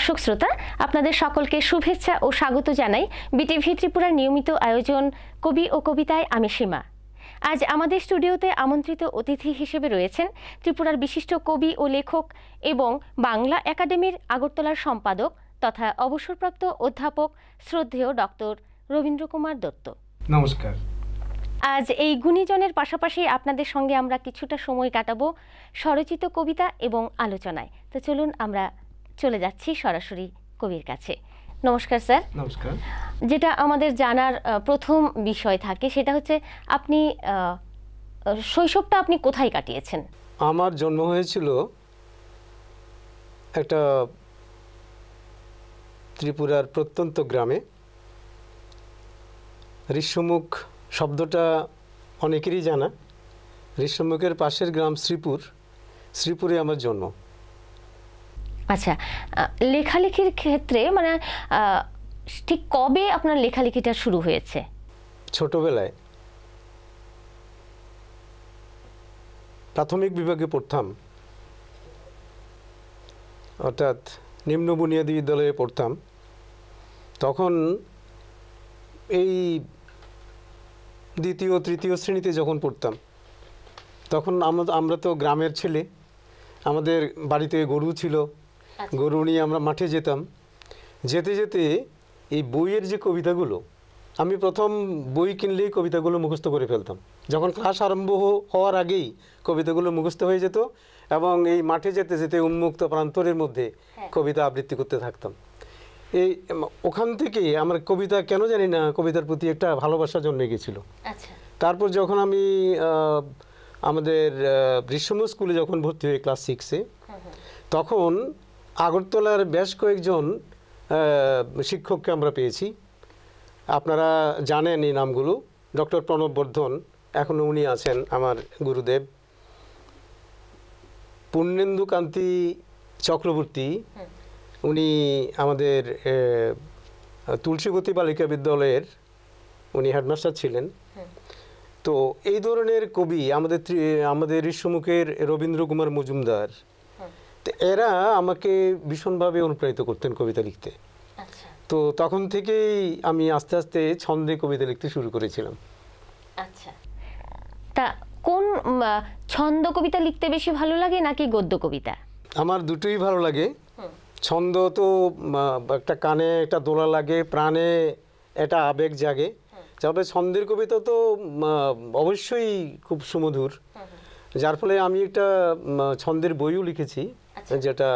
দর্শক শ্রোতা, আপনাদের সকলকে শুভেচ্ছা ও স্বাগত জানাই বিটিভি ত্রিপুরার নিয়মিত আয়োজন কবি ও কবিতায় আমি সীমা। আজ আমাদের স্টুডিওতে আমন্ত্রিত অতিথি হিসেবে রয়েছেন ত্রিপুরার বিশিষ্ট কবি ও লেখক এবং বাংলা একাডেমির আগরতলার সম্পাদক তথা অবসরপ্রাপ্ত অধ্যাপক শ্রদ্ধেয় ডক্টর রবীন্দ্র কুমার দত্ত। নমস্কার। আজ এই গুণীজনের পাশাপাশি আপনাদের সঙ্গে আমরা কিছুটা সময় কাটাবো স্বরচিত কবিতা এবং আলোচনায়। তো চলুন আমরা চলে যাচ্ছি সরাসরি কবির কাছে। নমস্কার স্যার। নমস্কার। যেটা আমাদের জানার প্রথম বিষয় থাকে সেটা হচ্ছে আপনি শৈশবটা আপনি কোথায় কাটিয়েছেন? আমার জন্ম হয়েছিল একটা ত্রিপুরার প্রত্যন্ত গ্রামে। ঋষ্যমুখ শব্দটা অনেকেরই জানা। ঋষ্যমুখের পাশের গ্রাম শ্রীপুর, শ্রীপুরে আমার জন্ম। আচ্ছা, লেখালেখির ক্ষেত্রে মানে ঠিক কবে আপনার লেখালেখিটা শুরু হয়েছে? ছোটবেলায় প্রাথমিক বিভাগে পড়তাম, অর্থাৎ নিম্ন বুনিয়াদী বিদ্যালয়ে পড়তাম। তখন এই দ্বিতীয় তৃতীয় শ্রেণীতে যখন পড়তাম তখন আমরা তো গ্রামের ছেলে, আমাদের বাড়িতে গরু ছিল, গরু নিয়ে আমরা মাঠে যেতাম। যেতে যেতে এই বইয়ের যে কবিতাগুলো, আমি প্রথম বই কিনলেই কবিতাগুলো মুখস্থ করে ফেলতাম। যখন ক্লাস আরম্ভ হওয়ার আগেই কবিতাগুলো মুখস্থ হয়ে যেত এবং এই মাঠে যেতে যেতে উন্মুক্ত প্রান্তরের মধ্যে কবিতা আবৃত্তি করতে থাকতাম। এই ওখান থেকে আমার কবিতা কেন জানি না কবিতার প্রতি একটা ভালোবাসা জন্মে গেছিল। তারপর যখন আমি আমাদের ঋষ্যমুখ স্কুলে যখন ভর্তি হই ক্লাস 6-এ, তখন আগরতলার বেশ কয়েকজন শিক্ষককে আমরা পেয়েছি। আপনারা জানেন এই নামগুলো। ডক্টর প্রণব বর্ধন, এখনও উনি আছেন আমার গুরুদেব। পূর্ণেন্দু কান্তি চক্রবর্তী, উনি আমাদের তুলসীবতী বালিকা বিদ্যালয়ের উনি হেডমাস্টার ছিলেন। তো এই ধরনের কবি আমাদের ঋষ্যমুখের রবীন্দ্র কুমার মজুমদার, তো এরা আমাকে ভীষণভাবে অনুপ্রাণিত করতেন কবিতা লিখতে। তো তখন থেকেই আমি আস্তে আস্তে ছন্দে কবিতা লিখতে শুরু করেছিলাম। আচ্ছা, তা কোন ছন্দ কবিতা লিখতে বেশি ভালো লাগে নাকি গদ্য কবিতা? আমার দুটোই ভালো লাগে। ছন্দ তো একটা কানে একটা দোলা লাগে, প্রাণে একটা আবেগ জাগে। তবে ছন্দের কবিতা তো অবশ্যই খুব সুমধুর, যার ফলে আমি একটা ছন্দের বইও লিখেছি, যেটা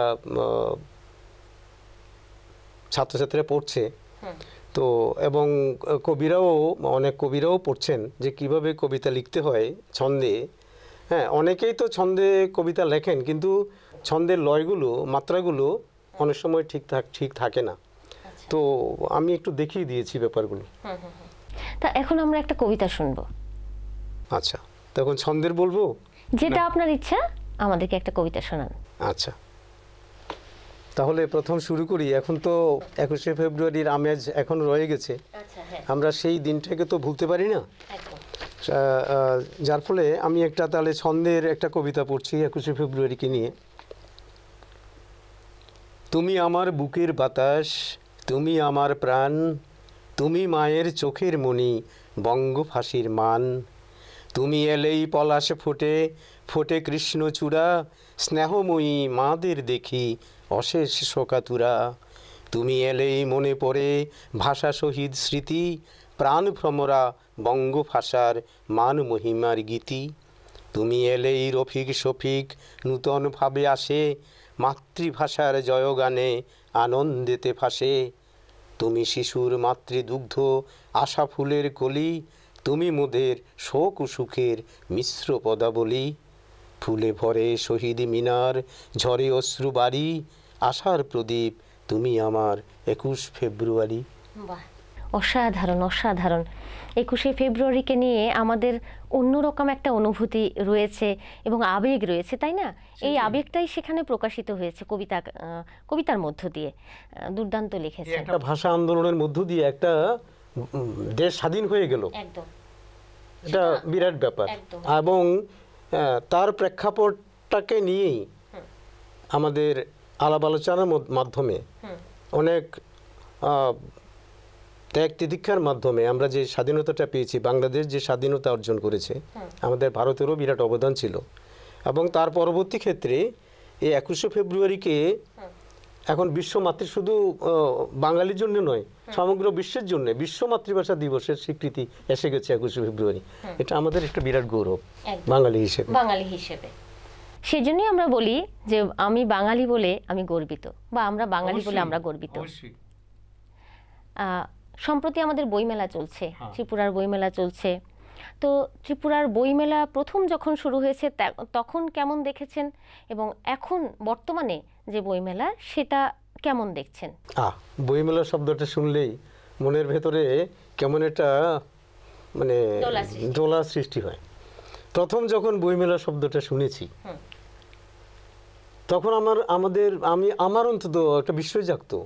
ছাত্রছাত্রীরা পড়ছে। তো এবং অনেক কবিরাও পড়ছেন যে কিভাবে কবিতা লিখতে হয় ছন্দে। হ্যাঁ, অনেকেই তো ছন্দে কবিতা লেখেন, কিন্তু ছন্দের লয়গুলো, মাত্রাগুলো অনেক সময় ঠিক থাকে না। তো আমি একটু দেখিয়ে দিয়েছি ব্যাপারগুলো। তা এখন আমরা একটা কবিতা শুনবো। আচ্ছা, তখন ছন্দের বলবো, যেটা আপনার ইচ্ছা, আমাদেরকে একটা কবিতা শোনান। আচ্ছা, তাহলে প্রথম শুরু করি। এখন তো 21শে ফেব্রুয়ারির আমেজ এখন রয়ে গেছে, আমরা সেই দিনটাকে তো ভুলতে পারি না। যার ফলে আমি একটা তাহলে ছন্দের একটা কবিতা পড়ছি 21শে ফেব্রুয়ারিকে নিয়ে। তুমি আমার বুকের বাতাস, তুমি আমার প্রাণ, তুমি মায়ের চোখের মণি, বঙ্গ ফাঁসির মান। তুমি এলেই পলাশ ফোটে ফোটে কৃষ্ণচূড়া, স্নেহময়ী মাদের দেখি অশেষ শোকাতুরা। তুমি এলেই মনে পড়ে ভাষা শহীদ স্মৃতি, প্রাণ ভ্রমরা বঙ্গ ভাষার মান মহিমার গীতি। তুমি এলেই রফিক শফিক নূতনভাবে আসে, মাতৃভাষার জয়গানে আনন্দেতে ভাসে। তুমি শিশুর মাতৃদুগ্ধ আশা ফুলের কলি, তুমি মোদের শোক ও সুখের মিশ্র পদাবলী। ফুলে ভরে শহীদ মিনার, ঝরে অশ্রু বাড়ি, আশার প্রদীপ তুমি আমার 21 ফেব্রুয়ারি। অসাধারণ, অসাধারণ। 21শে ফেব্রুয়ারিকে নিয়ে আমাদের অন্যরকম একটা অনুভূতি রয়েছে এবং আবেগ রয়েছে, তাই না? এই আবেগটাই সেখানে প্রকাশিত হয়েছে কবিতার মধ্য দিয়ে। দুর্দান্ত লিখেছেন। একটা ভাষা আন্দোলনের মধ্য দিয়ে একটা দেশ স্বাধীন হয়ে গেল, এটা বিরাট ব্যাপার। এবং তার প্রেক্ষাপটটাকে নিয়েই আমাদের আলাপ আলোচনার মাধ্যমে অনেক ত্যাগ তিতিক্ষার মাধ্যমে আমরা যে স্বাধীনতাটা পেয়েছি, বাংলাদেশ যে স্বাধীনতা অর্জন করেছে, আমাদের ভারতেরও বিরাট অবদান ছিল। এবং তার পরবর্তী ক্ষেত্রে এই 21শে ফেব্রুয়ারিকে এখন বিশ্ব শুধু বাঙালির জন্য নয়, সমগ্র বিশ্বের জন্য বিশ্ব মাতৃভাষা দিবসের স্বীকৃতি এসে গেছে 21শে ফেব্রুয়ারি। এটা আমাদের একটা বিরাট গৌরব বাঙালি হিসেবে। সেজন্যই আমরা বলি যে আমি বাঙালি বলে আমি গর্বিত, বা আমরা বাঙালি বলে আমরা গর্বিত। সম্প্রতি আমাদের বইমেলা চলছে, ত্রিপুরার বইমেলা চলছে। তো ত্রিপুরার বইমেলা প্রথম যখন শুরু হয়েছে তখন কেমন দেখেছেন, এবং এখন বর্তমানে যে বইমেলা সেটা কেমন দেখছেন? বইমেলা শব্দটা শুনলেই মনের ভেতরে কেমন একটা মানে দোলা সৃষ্টি হয়। প্রথম যখন বইমেলা শব্দটা শুনেছি তখন আমার অন্তত একটা বিস্ময় জাগতো,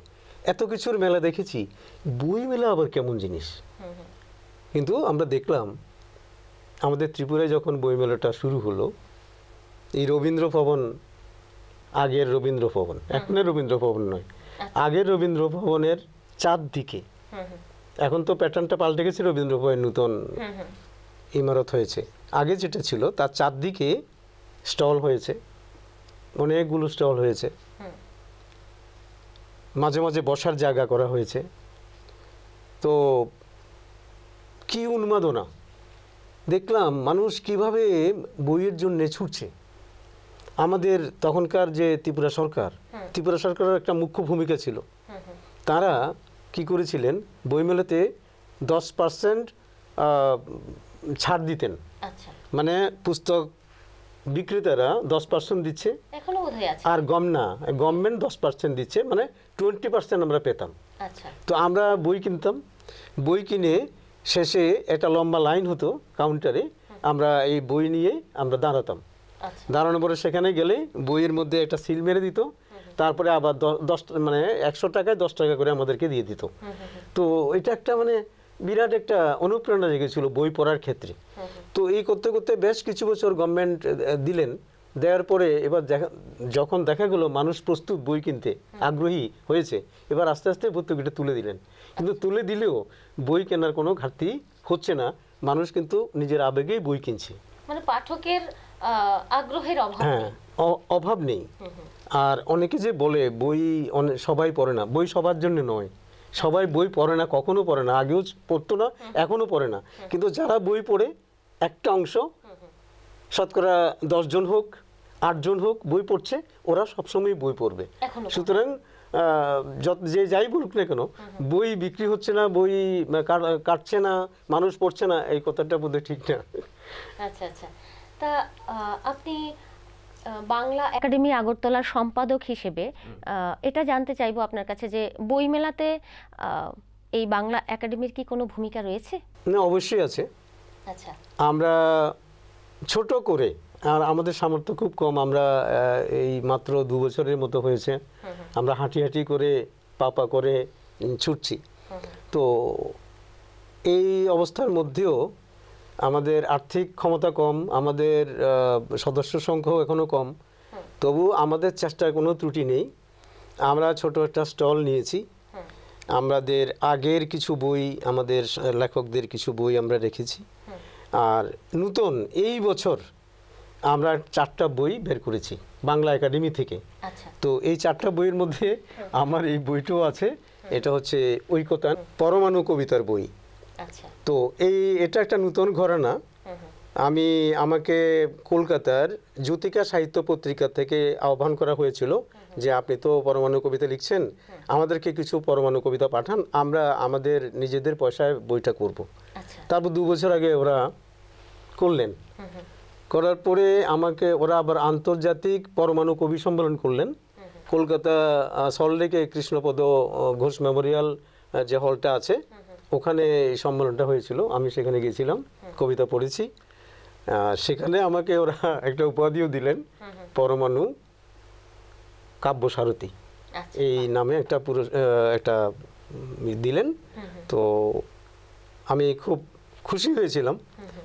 এত কিছুর মেলা দেখেছি, বই মেলা আবার কেমন জিনিস। কিন্তু আমরা দেখলাম আমাদের ত্রিপুরায় যখন বইমেলাটা শুরু হলো, এই রবীন্দ্র ভবন, আগের রবীন্দ্র ভবন, এখনের রবীন্দ্র ভবন নয়, আগের রবীন্দ্র ভবনের চারদিকে, এখন তো প্যাটার্নটা পাল্টে গেছে, রবীন্দ্র ভবনের নতুন ইমারত হয়েছে, আগে যেটা ছিল তার চারদিকে স্টল হয়েছে, অনেকগুলো স্টল হয়েছে, মাঝে মাঝে বসার জায়গা করা হয়েছে। তো কি উন্মাদনা দেখলাম, মানুষ কিভাবে বইয়ের জন্য ছুটছে। আমাদের তখনকার যে ত্রিপুরা সরকারের একটা মুখ্য ভূমিকা ছিল। তারা কি করেছিলেন, বইমেলাতে 10% ছাড় দিতেন। মানে পুস্তক বিক্রেতারা 10% দিচ্ছে, আর গভর্নমেন্ট 10% দিচ্ছে, মানে 20% আমরা পেতাম। তো আমরা বই কিনতাম, বই কিনে শেষে একটা লম্বা লাইন হতো কাউন্টারে, আমরা এই বই নিয়ে আমরা দাঁড়াতাম। দাঁড়ানোর পরে সেখানে গেলে বইয়ের মধ্যে একটা সিল মেরে দিত, তারপরে আবার 100 টাকায় 10 টাকা করে আমাদেরকে দিয়ে দিত। তো এটা একটা মানে বিরাট একটা অনুপ্রেরণা জেগেছিল বই পড়ার ক্ষেত্রে। তো এই করতে করতে বেশ কিছু বছর গভর্নমেন্ট দিলেন, দেওয়ার পরে এবার যখন দেখা গেল মানুষ প্রস্তুত বই কিনতে আগ্রহী হয়েছে, এবার আস্তে আস্তে ভর্তুকিটা তুলে দিলেন। কিন্তু তুলে দিলেও বই কেনার কোনো ঘাটতি হচ্ছে না, মানুষ কিন্তু নিজের আবেগেই বই কিনছে, মানে পাঠকের আগ্রহের অভাব নেই। আর অনেকে যে বলে বই সবাই পড়ে না, বই সবার জন্য নয়, সবাই বই পড়ে না, কখনো পড়ে না, আগেও পড়তো না, এখনো পড়ে না। কিন্তু যারা বই পড়ে একটা অংশ, শতকরা 10 জন হোক 8 জন হোক বই পড়ছে, ওরা সবসময় বই পড়বে। সুতরাং যে যাই বলুক না কেন, বই বিক্রি হচ্ছে না, বই কাটছে না, মানুষ পড়ছে না, এই কথাটা বোধহয় ঠিক না। আচ্ছা আচ্ছা, তা আপনি বাংলা একাডেমি আগরতলার সম্পাদক হিসেবে এটা জানতে চাইবো আপনার কাছে যে বইমেলাতে এই বাংলা একাডেমির কি কোনো ভূমিকা রয়েছে? না, অবশ্যই আছে। আচ্ছা, আমরা ছোট করে, আর আমাদের সামর্থ্য খুব কম, আমরা এই মাত্র 2 বছরের মতো হয়েছে, আমরা হাঁটি হাঁটি করে পাপা করে ছুটছি। তো এই অবস্থার মধ্যেও আমাদের আর্থিক ক্ষমতা কম, আমাদের সদস্য সংখ্যাও এখনো কম, তবু আমাদের চেষ্টার কোনো ত্রুটি নেই। আমরা ছোট একটা স্টল নিয়েছি, আমাদের আগের কিছু বই, আমাদের লেখকদের কিছু বই আমরা রেখেছি। আর নতুন এই বছর আমরা 4টা বই বের করেছি বাংলা একাডেমি থেকে। তো এই 4টা বইয়ের মধ্যে আমার এই বইটাও আছে, এটা হচ্ছে ঐকতান পরমাণু কবিতার বই। তো এটা একটা নতুন ঘরানা। আমাকে কলকাতার জ্যোতিকা সাহিত্য পত্রিকা থেকে আহ্বান করা হয়েছিল যে আপনি তো পরমাণু কবিতা লিখছেন, আমাদেরকে কিছু পরমাণু কবিতা পাঠান, আমরা আমাদের নিজেদের পয়সায় বইটা করব। তারপর 2 বছর আগে ওরা করলেন, করার পরে আমাকে ওরা আবার আন্তর্জাতিক পরমাণু কবি সম্মেলন করলেন কলকাতা সল্টলেকে কৃষ্ণপদ ঘোষ মেমোরিয়াল যে হলটা আছে, ওখানে এই সম্মেলনটা হয়েছিল। আমি সেখানে গিয়েছিলাম, কবিতা পড়েছি। সেখানে আমাকে ওরা একটা উপাধিও দিলেন, পরমাণু কাব্য সারথী এই নামে একটা দিলেন। তো আমি খুব খুশি হয়েছিলাম।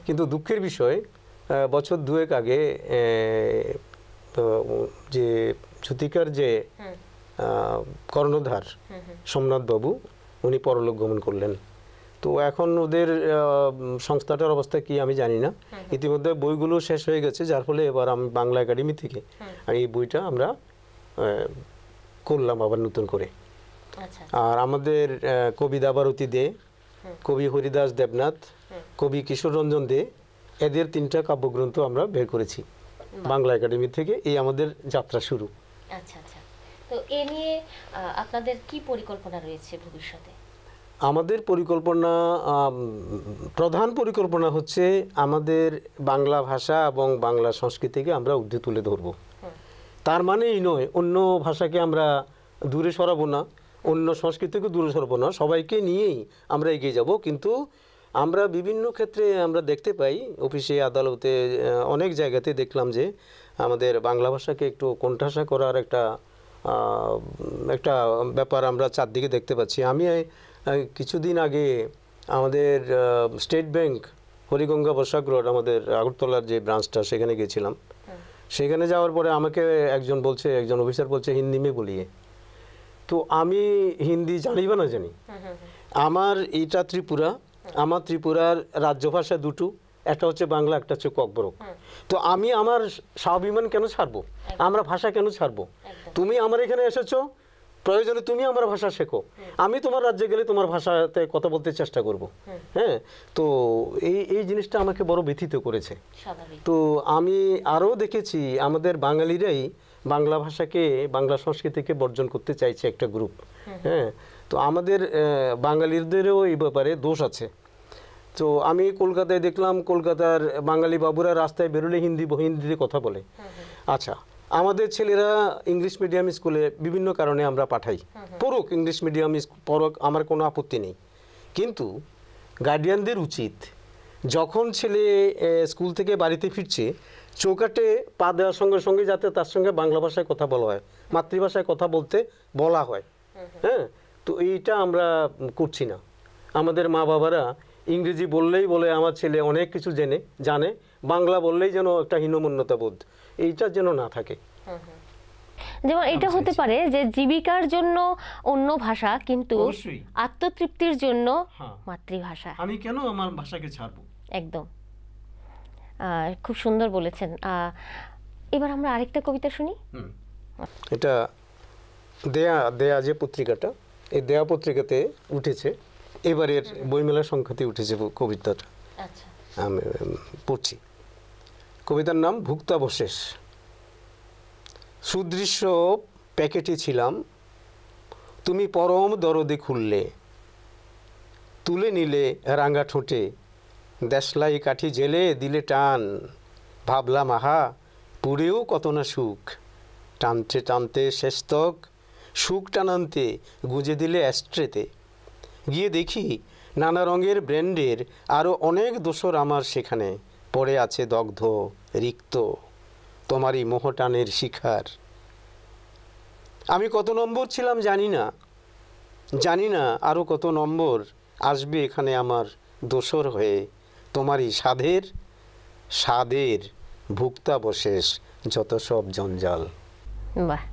কিন্তু দুঃখের বিষয়, বছর 2 আগে যে জ্যোতিকার যে কর্ণধার সোমনাথ বাবু, উনি পরলোক গমন করলেন। তো এখন ওদের সংস্থাটার অবস্থা কি আমি জানি না। ইতিমধ্যে বইগুলো শেষ হয়ে গেছে, যার ফলে এবার আমি বাংলা একাডেমি থেকে এই বইটা আমরা করলাম আবার নতুন করে। আর আমাদের কবি দাবারতী দে, কবি হরিদাস দেবনাথ, কবি কিশোর রঞ্জন দে, এদের 3টা কাব্যগ্রন্থ আমরা বের করেছি বাংলা একাডেমি থেকে। এই আমাদের যাত্রা শুরু। আচ্ছা আচ্ছা, তো এ নিয়ে আপনাদের কি পরিকল্পনা রয়েছে ভবিষ্যতে? আমাদের পরিকল্পনা, প্রধান পরিকল্পনা হচ্ছে আমাদের বাংলা ভাষা এবং বাংলা সংস্কৃতিকে আমরা ঊর্ধ্বে তুলে ধরব। তার মানে এই নয় অন্য ভাষাকে আমরা দূরে সরাবো না, অন্য সংস্কৃতিকে দূরে সরাবো না, সবাইকে নিয়েই আমরা এগিয়ে যাব। কিন্তু আমরা বিভিন্ন ক্ষেত্রে আমরা দেখতে পাই, অফিসে আদালতে অনেক জায়গাতে দেখলাম যে আমাদের বাংলা ভাষাকে একটু কোণঠাসা করার একটা ব্যাপার আমরা চারদিকে দেখতে পাচ্ছি। আমি কিছুদিন আগে আমাদের state bank Hariganga Basak road, আমাদের আগরতলার যে ব্রাঞ্চটা, সেখানে গেছিলাম। সেখানে যাওয়ার পরে আমাকে একজন অফিসার বলছে হিন্দি মে বলিয়ে। তো আমি হিন্দি জানি বা না জানি, আমার এইটা ত্রিপুরা, আমার ত্রিপুরার রাজ্য ভাষা দুটো, একটা হচ্ছে বাংলা, একটা হচ্ছে ককবরক। তো আমি আমার স্বাভিমান কেন ছাড়বো, আমরা ভাষা কেন ছাড়বো? তুমি আমার এখানে এসেছো, প্রয়োজনে তুমি আমার ভাষা শেখো, আমি তোমার রাজ্যে গেলে তোমার ভাষাতে কথা বলতে চেষ্টা করব। হ্যাঁ, তো এই জিনিসটা আমাকে বড় ব্যথিত করেছে। তো আমি আরও দেখেছি আমাদের বাঙালিরাই বাংলা ভাষাকে, বাংলা সংস্কৃতিকে বর্জন করতে চাইছে একটা গ্রুপ। হ্যাঁ, তো আমাদের বাঙালিদেরও এই ব্যাপারে দোষ আছে। তো আমি কলকাতায় দেখলাম, কলকাতার বাঙালি বাবুরা রাস্তায় বেরোলে হিন্দিতে কথা বলে। আচ্ছা, আমাদের ছেলেরা ইংলিশ মিডিয়াম স্কুলে বিভিন্ন কারণে আমরা পাঠাই, পড়ুক, ইংলিশ মিডিয়াম পড়ুক, আমার কোনো আপত্তি নেই। কিন্তু গার্ডিয়ানদের উচিত যখন ছেলে স্কুল থেকে বাড়িতে ফিরছে, চৌকাঠে পা দেওয়ার সঙ্গে সঙ্গে যাতে তার সঙ্গে বাংলা ভাষায় কথা বলা হয়, মাতৃভাষায় কথা বলা হয়। হ্যাঁ, তো এইটা আমরা করছি না। আমাদের মা বাবারা ইংরেজি বললেই বলে আমার ছেলে অনেক কিছু জানে, বাংলা বললেই যেন একটা হীনমন্যতা বোধ, এইটা যেন না থাকে। যেমন এটা হতে পারে যে জীবিকার জন্য অন্য ভাষা, কিন্তু আত্মতৃপ্তির জন্য মাতৃভাষা। আমি কেন আমার ভাষাকে ছাড়বো? একদম, খুব সুন্দর বলেছেন। এবার আমরা আরেকটা কবিতা শুনি। এটা দেয়া যে পত্রিকাটা, এই দেয়া পত্রিকাতে উঠেছে, এবারের বইমেলার সংখ্যাতে উঠেছে কবিতাটা। আচ্ছা, আমি পড়ছি। কবিতার নাম ভুক্তাবশেষ। সুদৃশ্য প্যাকেটে ছিলাম, তুমি পরম দরদে খুললে, তুলে নিলে রাঙা ঠোঁটে, দেশলাই কাঠি জেলে দিলে টান, ভাবলাম আহা পুরেও কত না সুখ, টানতে টানতে শেষতক সুখ টানান্তে গুঁজে দিলে অ্যাস্ট্রেতে, গিয়ে দেখি নানা রঙের ব্র্যান্ডের আরও অনেক দোসর আমার সেখানে পড়ে আছে দগ্ধ রিক্ত তোমারই মোহটানের শিখার। আমি কত নম্বর ছিলাম জানি না আরও কত নম্বর আসবে এখানে আমার দোসর হয়ে, তোমারই স্বাদের ভুক্তাবশেষ যত সব জঞ্জাল। বাহ,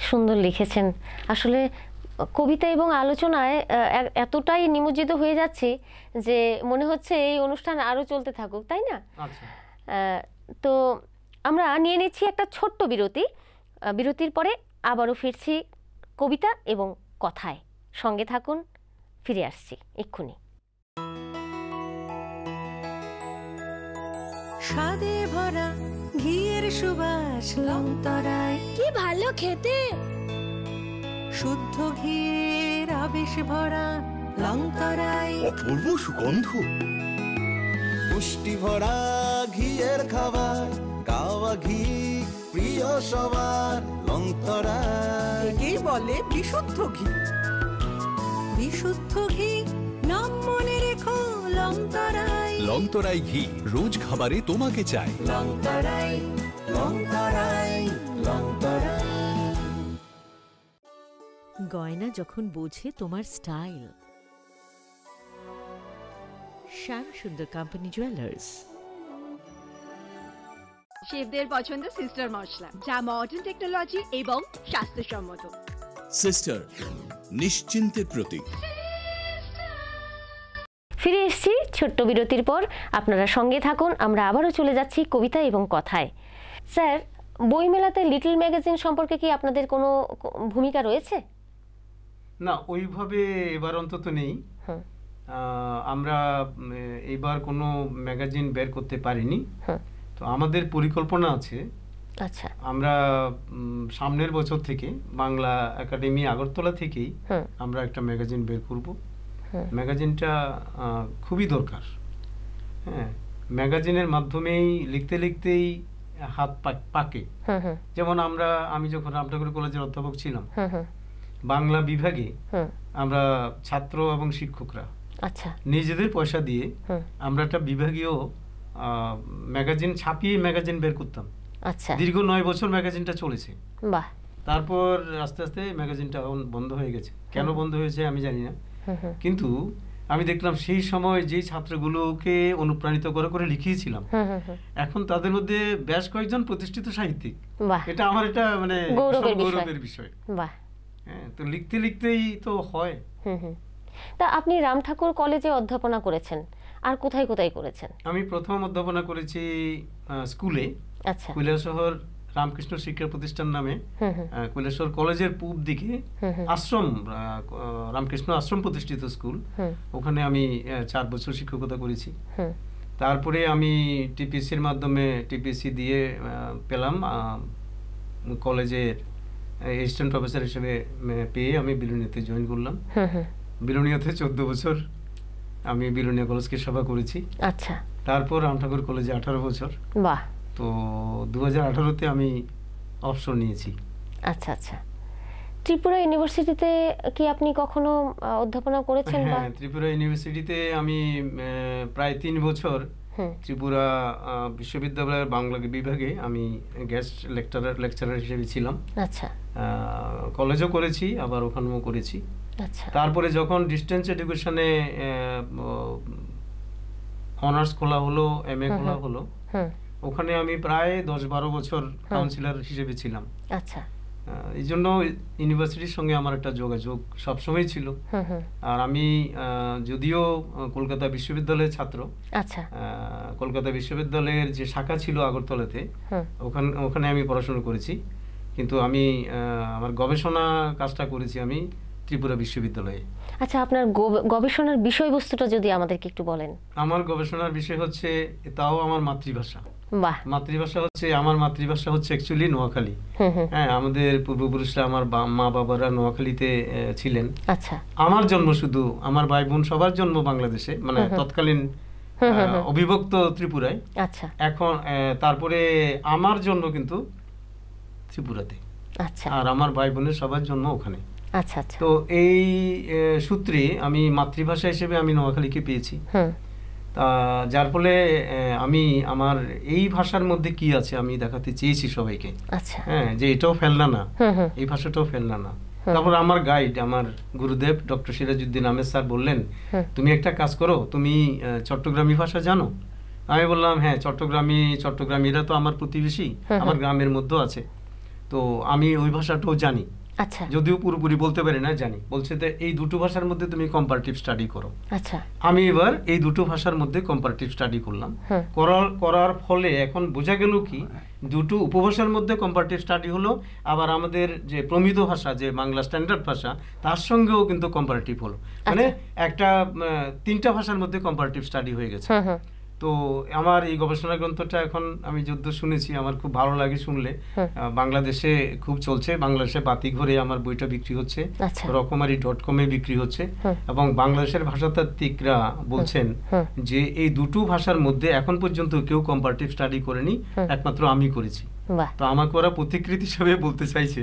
সুন্দর লিখেছেন। আসলে কবিতা এবং আলোচনায় এতটাই নিমজ্জিত হয়ে যাচ্ছে যে মনে হচ্ছে এই অনুষ্ঠান আরও চলতে থাকুক, তাই না? তো আমরা নিয়ে নিচ্ছি একটা ছোট্ট বিরতি। বিরতির পরে আবারও ফিরছি কবিতা এবং কথায়। সঙ্গে থাকুন, ফিরে আসছি এক্ষুনি। স্বাদে ভরা ঘিয়ের সুবাস লংতরায়, কি ভালো খেতে! শুদ্ধ ঘিয়ের আবেশ ভরা লংতরায়, অপূর্ব সুগন্ধ, পুষ্টি ভরা ঘিয়ের খাবার, গাওয়া ঘি প্রিয় সবার লংতরায়। একেই বলে বিশুদ্ধ ঘি। বিশুদ্ধ ঘি নাম মনে রেখো লংতরায়। লংতরাই ঘি রোজ খাবারে তোমাকে চাই। লংতরায়, লংতরায়, লংতরায়। গয়না যখন বোঝে তোমার স্টাইল, শ্যাম সুন্দর কোম্পানি জুয়েলার্স। শেফদের পছন্দ সিস্টার মশলা, যা মডার্ন টেকনোলজি এবং স্বাস্থ্যসম্মত। সিস্টার, নিশ্চিন্তের প্রতীক। ফিরে এসেছি ছোট্ট বিরতির পর। আপনারা সঙ্গে থাকুন, আমরা আবারও চলে যাচ্ছি কবিতা এবং কথায়। স্যার, বইমেলাতে লিটল ম্যাগাজিন সম্পর্কে কি আপনাদের কোনো ভূমিকা রয়েছে? না, ওইভাবে এবার অন্তত নেই। হুম। আমরা এবার কোনো ম্যাগাজিন বের করতে পারিনি। হুম। তো আমাদের পরিকল্পনা আছে, আচ্ছা। আমরা সামনের বছর থেকে বাংলা একাডেমি আগরতলা থেকেই হুম। আমরা একটা ম্যাগাজিন বের করব। হুম। ম্যাগাজিনটা খুবই দরকার। হ্যাঁ, ম্যাগাজিনের মাধ্যমেই লিখতে লিখতেই হাত পাকে। হুম হুম যেমন আমি যখন রামঠাকুর কলেজের অধ্যাপক ছিলাম, হুম হুম বাংলা বিভাগে হুম। আমরা ছাত্র এবং শিক্ষকরা আচ্ছা। নিজেদের পয়সা দিয়ে হুম। আমরা একটা বিভাগীয় ম্যাগাজিন ছাপিয়ে ম্যাগাজিন বের করতাম। আচ্ছা। দীর্ঘ 9 বছর ম্যাগাজিনটা চলেছে। বাহ। তারপর আস্তে আস্তে ম্যাগাজিনটা বন্ধ হয়ে গেছে। কেন বন্ধ হয়েছে আমি জানি না, হুম হুম কিন্তু আমি দেখলাম সেই সময় যেই ছাত্রগুলোকে অনুপ্রাণিত করে করে লিখিয়েছিলাম, হুম হুম হুম। এখন তাদের মধ্যে বেশ কয়েকজন প্রতিষ্ঠিত সাহিত্যিক। বাহ। এটা আমার এটা মানে গৌরবের বিষয়। বাহ। হ্যাঁ, তো লিখতে লিখতেই তো হয়। হুম হুম। তা আপনি রামঠাকুর কলেজে অধ্যাপনা করেছেন, আর কোথায় কোথায় করেছেন? আমি প্রথম অধ্যাপনা করেছি স্কুলে, আচ্ছা। কৈলাসহর রামকৃষ্ণ শিক্ষা প্রতিষ্ঠান নামে হুম হুম কৈলাসহর কলেজের পূব দিকে হুম হুম আশ্রম, রামকৃষ্ণ আশ্রম প্রতিষ্ঠিত স্কুল, হুম ওখানে আমি 4 বছর শিক্ষকতা করেছি। হুম। তারপরে আমি টিপিসির মাধ্যমে টিপিসি দিয়ে পেলাম কলেজের অ্যাসিস্ট্যান্ট প্রফেসর হিসেবে পেয়ে আমি বিলোনিয়াতে জয়েন করলাম। হুম হুম। বিলোনিয়াতে 14 বছর আমি বিলোনিয়া কলেজকে সেবা করেছি। আচ্ছা। তারপর রামঠাকুর কলেজে 18 বছর। বাহ। তো 2018-তে আমি অবসর নিয়েছি। আচ্ছা আচ্ছা। ত্রিপুরা ইউনিভার্সিটিতে কি আপনি কখনো অধ্যাপনা করেছেন? বা হ্যাঁ, ত্রিপুরা ইউনিভার্সিটিতে আমি প্রায় 3 বছর হুম ত্রিপুরা বিশ্ববিদ্যালয়ের বাংলা বিভাগে আমি গেস্ট লেকচারার হিসেবে ছিলাম। আচ্ছা কলেজও করেছি, আবার ওখানেও করেছি। আচ্ছা। তারপরে যখন ডিস্টেন্স এডুকেশনে অনার্স খোলা হলো, এমএ খোলা হলো, হুম। ওখানে আমি প্রায় 10-12 বছর কাউন্সিলর হিসেবে ছিলাম। আচ্ছা। এই জন্য ইউনিভার্সিটির সঙ্গে আমার একটা যোগাযোগ সবসময় ছিল। হুম হুম। আর আমি যদিও কলকাতা বিশ্ববিদ্যালয়ের ছাত্র, আচ্ছা। কলকাতা বিশ্ববিদ্যালয়ের যে শাখা ছিল আগরতলাতে, হুম ওখানে আমি পড়াশোনা করেছি, কিন্তু আমি আমার গবেষণা কাজটা করেছি আমি ত্রিপুরা বিশ্ববিদ্যালয়ে। আচ্ছা, আপনার গবেষণার বিষয়বস্তুটা যদি আমাদেরকে একটু বলেন। আমার গবেষণার বিষয় হচ্ছে, তাও আমার মাতৃভাষা। বাহ। আমার মাতৃভাষা হচ্ছে অ্যাকচুয়ালি নোয়াখালী। হুম হুম। হ্যাঁ, আমাদের পূর্বপুরুষরা, আমার মা বাবারা নোয়াখালীতে ছিলেন। আচ্ছা। আমার জন্ম শুধু, আমার ভাই বোন সবার জন্ম বাংলাদেশে, মানে তৎকালীন অবিভক্ত ত্রিপুরায়। আচ্ছা। এখন তারপরে আমার জন্ম কিন্তু ত্রিপুরাতে। আচ্ছা। আর আমার ভাই বোনের সবার জন্ম ওখানে। আচ্ছা আচ্ছা। তো এই সূত্রে আমি মাতৃভাষা হিসেবে আমি নোয়াখালীকে পেয়েছি। হুম। যার ফলে আমি আমার এই ভাষার মধ্যে কি আছে আমি দেখাতে চেয়েছি সবাইকে। আচ্ছা। হ্যাঁ, যে এটাও ফেলনা না, হুম হুম এই ভাষাটাও ফেলনা না। তারপর আমার গাইড, আমার গুরুদেব ডক্টর সিরাজউদ্দিন আহমেদ স্যার বললেন, তুমি একটা কাজ করো, তুমি চট্টগ্রামী ভাষা জানো? আমি বললাম হ্যাঁ, চট্টগ্রামীরা তো আমার প্রতিবেশী, আমার গ্রামের মধ্যে আছে, তো আমি ওই ভাষাটাও জানি। আচ্ছা। যদিও পুরোপুরি বলতে পারি না, জানি। বলছে যে এই দুটো ভাষার মধ্যে তুমি কম্পারেটিভ স্টাডি করো। আচ্ছা। আমি এবার এই দুটো ভাষার মধ্যে কম্পারেটিভ স্টাডি করলাম। করার ফলে এখন বোঝা গেল কি, দুটো উপভাষার মধ্যে কম্পারেটিভ স্টাডি হলো, আবার আমাদের যে প্রমিত ভাষা, যে বাংলা স্ট্যান্ডার্ড ভাষা, তার সঙ্গেও কিন্তু কম্পারেটিভ হলো। মানে একটা 3টা ভাষার মধ্যে কম্পারেটিভ স্টাডি হয়ে গেছে। তো আমার এই গবেষণা গ্রন্থটা এখন আমি যদ্দ শুনেছি, আমার খুব ভালো লাগে শুনলে। বাংলাদেশে খুব চলছে, বাংলাদেশে বাতিঘরে আমার বইটা বিক্রি হচ্ছে, রকমারি.com-এ বিক্রি হচ্ছে, এবং বাংলাদেশের ভাষাতাত্ত্বিকরা বলছেন যে এই দুটো ভাষার মধ্যে এখন পর্যন্ত কেউ কম্পারেটিভ স্টাডি করেনি, একমাত্র আমি করেছি। তো আমাকে ওরা প্রতিকৃতি হিসেবে বলতে চাইছে।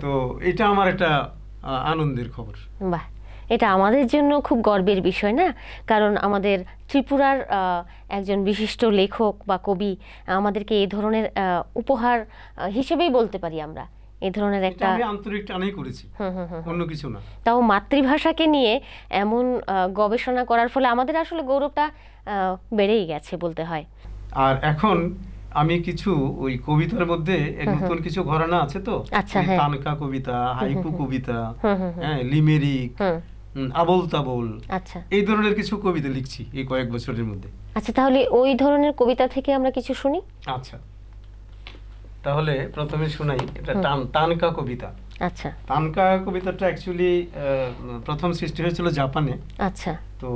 তো এটা আমার একটা আনন্দের খবর। বাহ, এটা আমাদের জন্য খুব গর্বের বিষয় না? কারণ আমাদের ত্রিপুরার একজন বিশিষ্ট লেখক বা কবি আমাদেরকে এই ধরনের উপহার হিসেবেই বলতে পারি আমরা, এই ধরনের একটা আন্তরিক টানেই করেছি, অন্য কিছু না। তাও মাতৃভাষাকে নিয়ে এমন গবেষণা করার ফলে আমাদের আসলে গৌরবটা বেড়েই গেছে বলতে হয়। আর এখন আমি কিছু ওই কবিতার মধ্যে নতুন কিছু ঘরানা আছে তো, আচ্ছা, ওই হ্যাঁ। তানকা কবিতা, হাইকু কবিতা, হুম। হ্যাঁ, লিমেরিক, হুম। আবোল তাবোল, আচ্ছা এই ধরনের কিছু কবিতা লিখছি এই কয়েক বছরের মধ্যে। আচ্ছা, তাহলে ওই ধরনের কবিতা থেকে আমরা কিছু শুনি। আচ্ছা, তাহলে প্রথমে শোনাই, এটা তানকা কবিতা। আচ্ছা তানকা কবিতাটা অ্যাকচুয়ালি প্রথম সৃষ্টি হয়েছিল জাপানে। আচ্ছা তো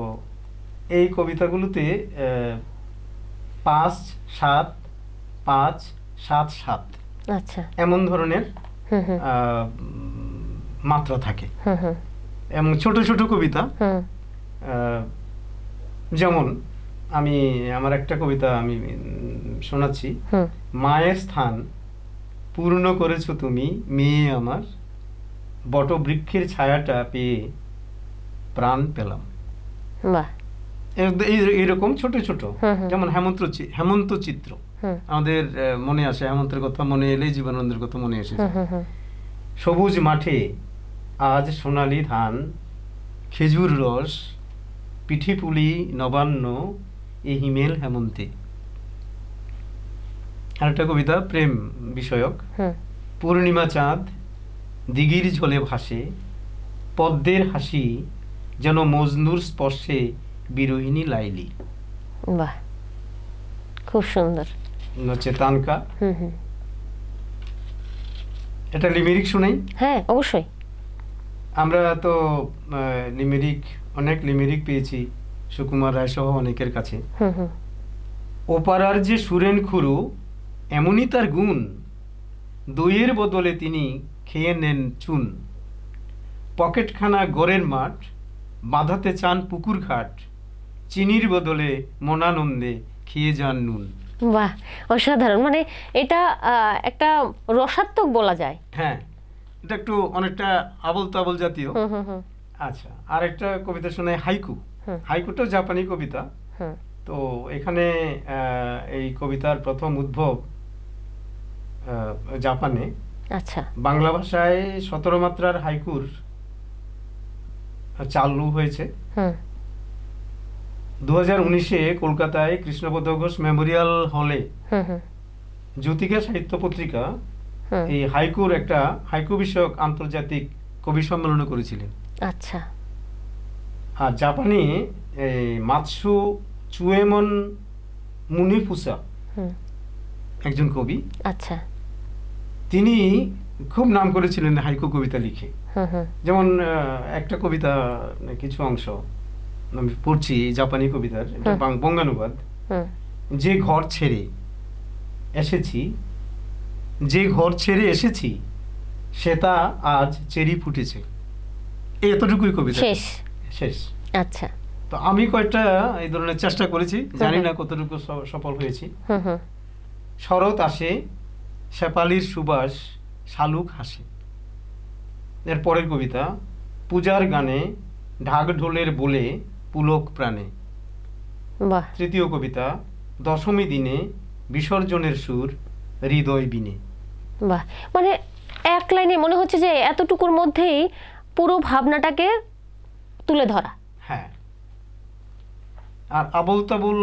এই কবিতাগুলোতে 5-7-5-7-7 আচ্ছা এমন ধরনের হুম হুম মাত্রা থাকে, হুম হুম এবং ছোট ছোট কবিতা। হুম যেমন আমি আমার একটা কবিতা আমি শোনাচ্ছি। হুম মায়ের স্থান পূর্ণ করেছো তুমি মেয়ে আমার, বটবৃক্ষের ছায়াটা পেয়ে প্রাণ পেলাম। বাহ। এইরকম ছোট ছোট, হুম হুম যেমন হেমন্ত চিত্র, হুম আমাদের মনে আসে, হেমন্তের কথা মনে এলেই জীবনানন্দের কথা মনে এসেছে। হুম হুম হুম সবুজ মাঠে আজ সোনালি ধান, খেজুর রস, পিঠে পুলি নবান্ন, এ হিমেল হেমন্তে। আরেকটা কবিতা প্রেম বিষয়ক। হুম পূর্ণিমা চাঁদ দিঘির ঝোলে ভাসে, পদ্মের হাসি যেন মজনুর স্পর্শে বিরোহিণী লাইলি। বাহ, খুব সুন্দর। হচ্ছে তানকা। হুম হুম এটা লিমেরিক শোনাই। হ্যাঁ অবশ্যই। আমরা তো অনেক লিমেরিক পেয়েছি সুকুমার রায় সহ অনেকের কাছে। হুম হুম ওপারার যে সুরেন খুরু এমনই তার গুণ, দইয়ের বদলে তিনি খেয়ে নেন চুন। পকেটখানা গড়ের মাঠ, বাঁধাতে চান পুকুর ঘাট, চিনির বদলে মনানন্দে খেয়ে যান নুন। বাহ, অসাধারণ। মানে এটা একটা রসাত্মক বলা যায়। হ্যাঁ, এটা একটু অনেকটা আবল তাবল জাতীয়। হুম হুম হুম আচ্ছা, আর একটা কবিতা শোনায় হাইকু। হুম। হাইকুটাও জাপানি কবিতা। হুম তো এখানে এই কবিতার প্রথম উদ্ভব জাপানে। আচ্ছা বাংলা ভাষায় 17 মাত্রার হাইকুর চালু হয়েছে হুম 2019-এ কলকাতায় কৃষ্ণপদ ঘোষ মেমোরিয়াল হলে হুম হুম জ্যোতিকা সাহিত্য পত্রিকা হুম এই হাইকু বিষয়ক আন্তর্জাতিক কবি সম্মেলন করেছিলেন। আচ্ছা আর জাপানি এই মাতসু চুয়েমন মুনিফুসা হুম একজন কবি, আচ্ছা তিনি খুব নাম করেছিলেন হাইকু কবিতা লিখে। হুম হুম যেমন একটা কবিতা কিছু অংশ আমি পড়ছি জাপানি কবিতার, এটা বঙ্গানুবাদ। হুম যে ঘর ছেড়ে এসেছি সেটা আজ চেরি ফুটেছে। এতটুকুই কবিতা, শেষ। আচ্ছা তো আমি কয়েকটা এই ধরনের চেষ্টা করেছি, জানি না কতটুকু সফল হয়েছি। হুম হুম শরৎ আসে, শেফালির সুবাস, শালুক হাসে। এর পরের কবিতা পূজার গানে, ঢাক ঢোলের বলে, পুলক প্রাণে। বাহ তৃতীয় কবিতা দশমী দিনে, বিসর্জনের সুর, হৃদয় বিনে। বাহ, মানে এক লাইনে মনে হচ্ছে যে এতটুকুর মধ্যেই পুরো ভাবনাটাকে তুলে ধরা। হ্যাঁ, আর আবুল তাবুল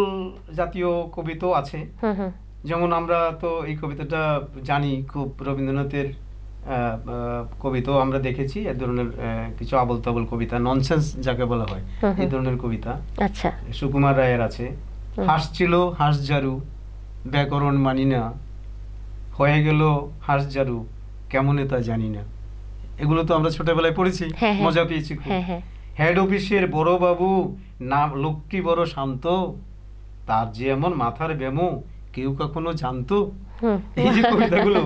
জাতীয় কবিতাও আছে। হুম হুম যেমন আমরা তো এই কবিতাটা জানি, খুব রবীন্দ্রনাথের কবিতাও আমরা দেখেছি এ ধরনের কিছু আবুল তাবুল কবিতা, ননসেন্স যাকে বলা হয়, এই ধরনের কবিতা। আচ্ছা সুকুমার রায়ের আছে। হাসছিল হাঁসঝাড়ু, ব্যাকরণ মানি না, হয়ে গেল হাঁসঝাড়ু, কেমনে তা জানি না। এগুলো তো আমরা ছোটবেলায় পড়েছি, হ্যাঁ, হ্যাঁ। মজা পেয়েছি খুব। হ্যাঁ হ্যাঁ হেড অফিসের বড় বাবু, না লোকটি বড় শান্ত, তার যে এমন মাথার ব্যামো কেউ কখনো জানতো। হুম এই যে কবিতাগুলো,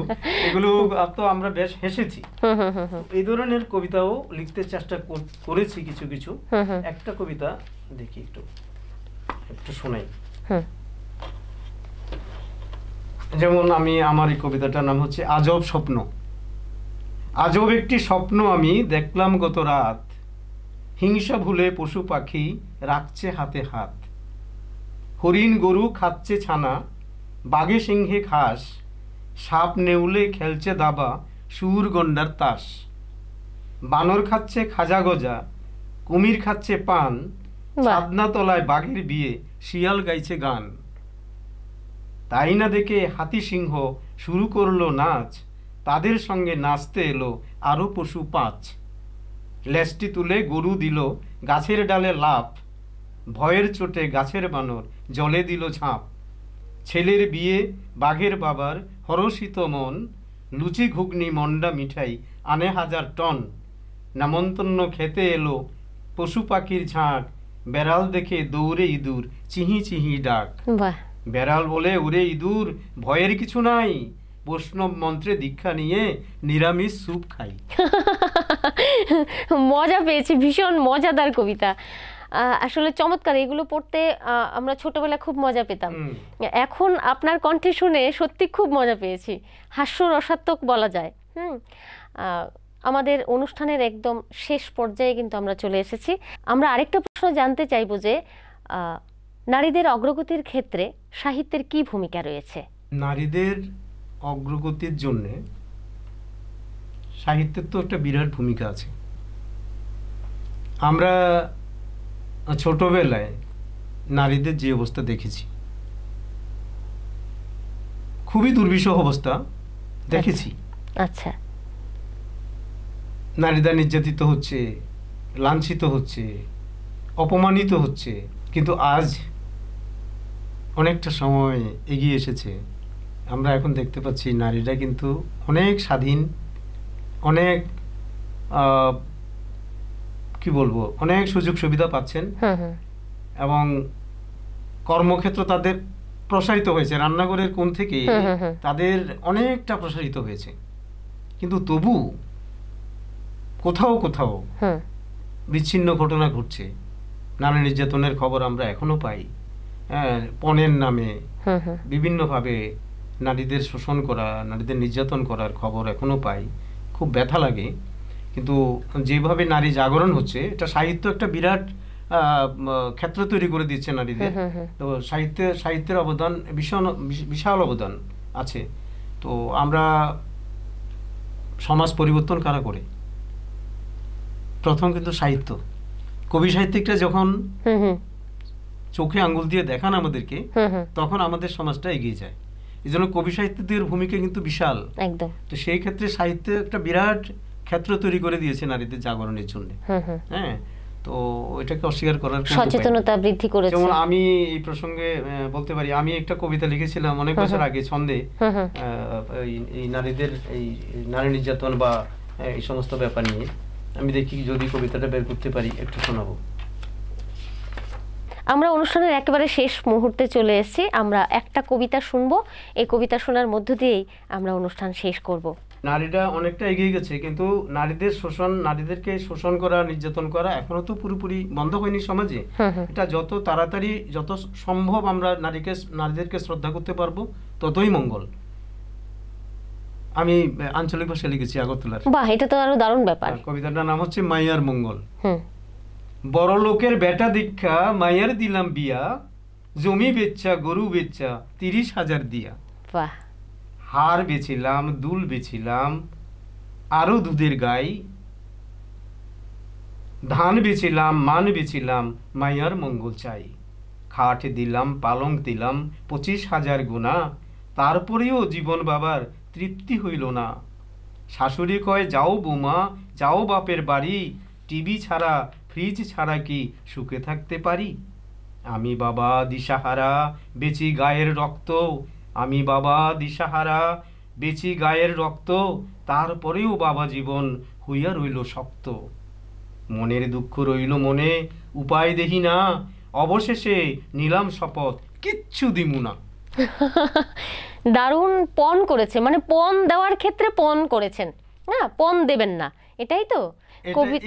এগুলো তো আমরা বেশ হেসেছি। হুম হুম হুম হুম এই ধরনের কবিতাও লিখতে চেষ্টা করেছি কিছু কিছু। হুম হুম একটা কবিতা দেখি, একটু শোনাই। হুম যেমন আমার এই কবিতাটার নাম হচ্ছে আজব স্বপ্ন। আজব একটি স্বপ্ন আমি দেখলাম গত রাত, হিংসা ভুলে পশু পাখি রাখছে হাতে হাত, হরিণ গরু খাচ্ছে ছানা, বাঘে সিংহে ঘাস, সাপ নেউলে খেলছে দাবা, সুর গন্ডার তাস, বানর খাচ্ছে খাজা গজা, কুমির খাচ্ছে পান, বাহ। ছাদনা তলায় বাঘের বিয়ে, শিয়াল গাইছে গান। তাই না দেখে হাতি সিংহ শুরু করলো নাচ, তাদের সঙ্গে নাচতে এলো আরো পশু 5। লেজটি তুলে গরু দিল গাছের ডালে লাফ, ভয়ের চোটে গাছের বানর জলে দিল ঝাঁপ। ছেলের বিয়ে বাঘের বাবার হরষিত মন, লুচি ঘুগনি মন্ডা মিঠাই আনে 1000 টন। নামন্তন্ন খেতে এলো পশু পাখির ঝাঁক, বেড়াল দেখে দৌড়ে ইঁদুর চিহি চিহি ডাক। বাহ, বেড়াল বলে ওরে ইঁদুর ভয়ের কিছু নাই, বৈষ্ণব মন্ত্রে দীক্ষা নিয়ে নিরামিষ স্যুপ খাই। মজা পেয়েছি, ভীষণ মজাদার কবিতা। আসলে চমৎকার, এগুলো পড়তে আমরা ছোটবেলায় খুব মজা পেতাম। এখন আপনার কণ্ঠে শুনে সত্যি খুব মজা পেয়েছি, হাস্যরসাত্মক বলা যায়। আমাদের অনুষ্ঠানের একদম শেষ পর্যায়ে কিন্তু আমরা চলে এসেছি। আমরা আরেকটা প্রশ্ন জানতে চাইবো যে নারীদের অগ্রগতির ক্ষেত্রে সাহিত্যের কি ভূমিকা রয়েছে? নারীদের অগ্রগতির জন্য সাহিত্যের তো একটা বিরাট ভূমিকা আছে। আমরা ছোটবেলায় নারীদের যে অবস্থা দেখেছি, খুবই দুর্বিষহ অবস্থা দেখেছি। আচ্ছা, নারীরা নির্যাতিত হচ্ছে, লাঞ্ছিত হচ্ছে, অপমানিত হচ্ছে। কিন্তু আজ অনেকটা সময় এগিয়ে এসেছে, আমরা এখন দেখতে পাচ্ছি নারীরা কিন্তু অনেক স্বাধীন, অনেক কি বলবো, অনেক সুযোগ সুবিধা পাচ্ছেন এবং কর্মক্ষেত্র তাদের প্রসারিত হয়েছে, রান্নাঘরের কোণ থেকে তাদের অনেকটা প্রসারিত হয়েছে। কিন্তু তবু কোথাও কোথাও বিচ্ছিন্ন ঘটনা ঘটছে, নারী নির্যাতনের খবর আমরা এখনো পাই। হ্যাঁ, পণের নামে বিভিন্নভাবে নারীদের শোষণ করা, নারীদের নির্যাতন করার খবর এখনো পাই, খুব ব্যথা লাগে। কিন্তু যেভাবে নারী জাগরণ হচ্ছে, এটা সাহিত্য একটা বিরাট ক্ষেত্র তৈরি করে দিচ্ছে নারীদের। তো সাহিত্যের অবদান বিশাল অবদান আছে। তো আমরা সমাজ পরিবর্তন কারা করে? প্রথম কিন্তু সাহিত্য। কবি সাহিত্যিকরা যখন চোখে আঙ্গুল দিয়ে দেখান আমাদেরকে, তখন আমাদের সমাজটা এগিয়ে যায়। এই জন্য কবি সাহিত্যিকদের ভূমিকা কিন্তু বিশাল। একদম। তো সেই ক্ষেত্রে সাহিত্য একটা বিরাট ক্ষেত্র তৈরি করে দিয়েছে নারীদের জাগরণের জন্য। হ্যাঁ, তো এটাকে অস্বীকার করার সচেতনতা বৃদ্ধি করেছে। যেমন আমি এই প্রসঙ্গে বলতে পারি, আমি একটা কবিতা লিখেছিলাম অনেক বছর আগে ছন্দে, এই নারীদের এই নারী নির্যাতন বা এই সমস্ত ব্যাপার নিয়ে। আমি দেখি যদি কবিতাটা বের করতে পারি, একটু শোনাবো। আমরা অনুষ্ঠানের একেবারে শেষ মুহূর্তে চলে এসেছি। আমরা একটা কবিতা শুনবো, এই কবিতা শোনার মধ্য দিয়েই আমরা অনুষ্ঠান শেষ করব। নারীরা অনেকটা এগিয়ে গেছে, কিন্তু নারীদেরকে শোষণ করা, নির্যাতন করা এখনো তো পুরোপুরি বন্ধ হয়নি সমাজে। এটা যত তাড়াতাড়ি, যত সম্ভব আমরা নারীদেরকে শ্রদ্ধা করতে পারবো, ততই মঙ্গল। আমি আঞ্চলিক ভাষায় লিখেছি, আগরতলার। বাহ, এটা তো আরো দারুণ ব্যাপার। কবিতাটার নাম হচ্ছে মাইয়ার মঙ্গল। বড় লোকের বেটা দীক্ষা, মাইয়ার দিলাম বিয়া, জমি বেচ্চা গরু বেচ্চা 30,000 দিয়া। বাহ। হার বেছিলাম, দুল বেছিলাম, আরো দুধের গাই, ধান বেছিলাম, মান বেছিলাম, মাইয়ার মঙ্গল চাই। খাট দিলাম, পালং দিলাম 25,000 গুণা, তারপরেও জীবন বাবার তৃপ্তি হইল না। শাশুড়ি কয় যাও বৌমা, যাও বাপের বাড়ি, টিভি ছাড়া ফ্রিজ ছাড়া কি সুখে থাকতে পারি? আমি বাবা দিশাহারা, বেচি গায়ের রক্ত, আমি বাবা দিশাহারা, বেচি গায়ের রক্ত, তারপরেও বাবা জীবন হইয়া রইল শক্ত। মনের দুঃখ রইল মনে, উপায় দেহি না, অবশেষে নিলাম শপথ, কিচ্ছু দিমু না। দারুণ পণ করেছে, মানে পণ দেওয়ার ক্ষেত্রে পণ করেছেন, না পণ দেবেন না, এটাই তো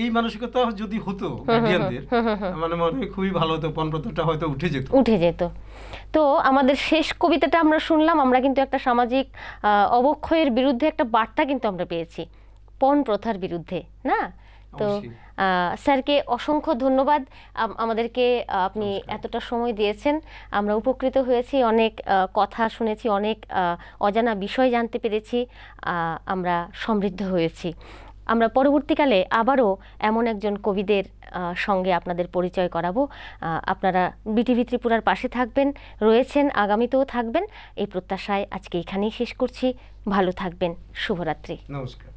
এই মানসিকতা যদি হতো গার্ডিয়ানদের, মানে মনে হয় খুবই ভালো হতো, পণ প্রথাটা হয়তো উঠে যেত। তো আমাদের শেষ কবিতাটা আমরা শুনলাম, আমরা কিন্তু একটা সামাজিক অবক্ষয়ের বিরুদ্ধে একটা বার্তা কিন্তু আমরা পেয়েছি, পণ প্রথার বিরুদ্ধে, না? তো স্যারকে অসংখ্য ধন্যবাদ, আমাদেরকে আপনি এতটা সময় দিয়েছেন, আমরা উপকৃত হয়েছি, অনেক কথা শুনেছি, অনেক অজানা বিষয় জানতে পেরেছি, আমরা সমৃদ্ধ হয়েছি। আমরা পরবর্তীকালে আবারও এমন একজন কবিদের সঙ্গে আপনাদের পরিচয় করাবো। আপনারা বিটিভি ত্রিপুরার পাশে থাকবেন, রয়েছেন, আগামীতেও থাকবেন, এই প্রত্যাশায় আজকে এখানেই শেষ করছি। ভালো থাকবেন। শুভরাত্রি। নমস্কার।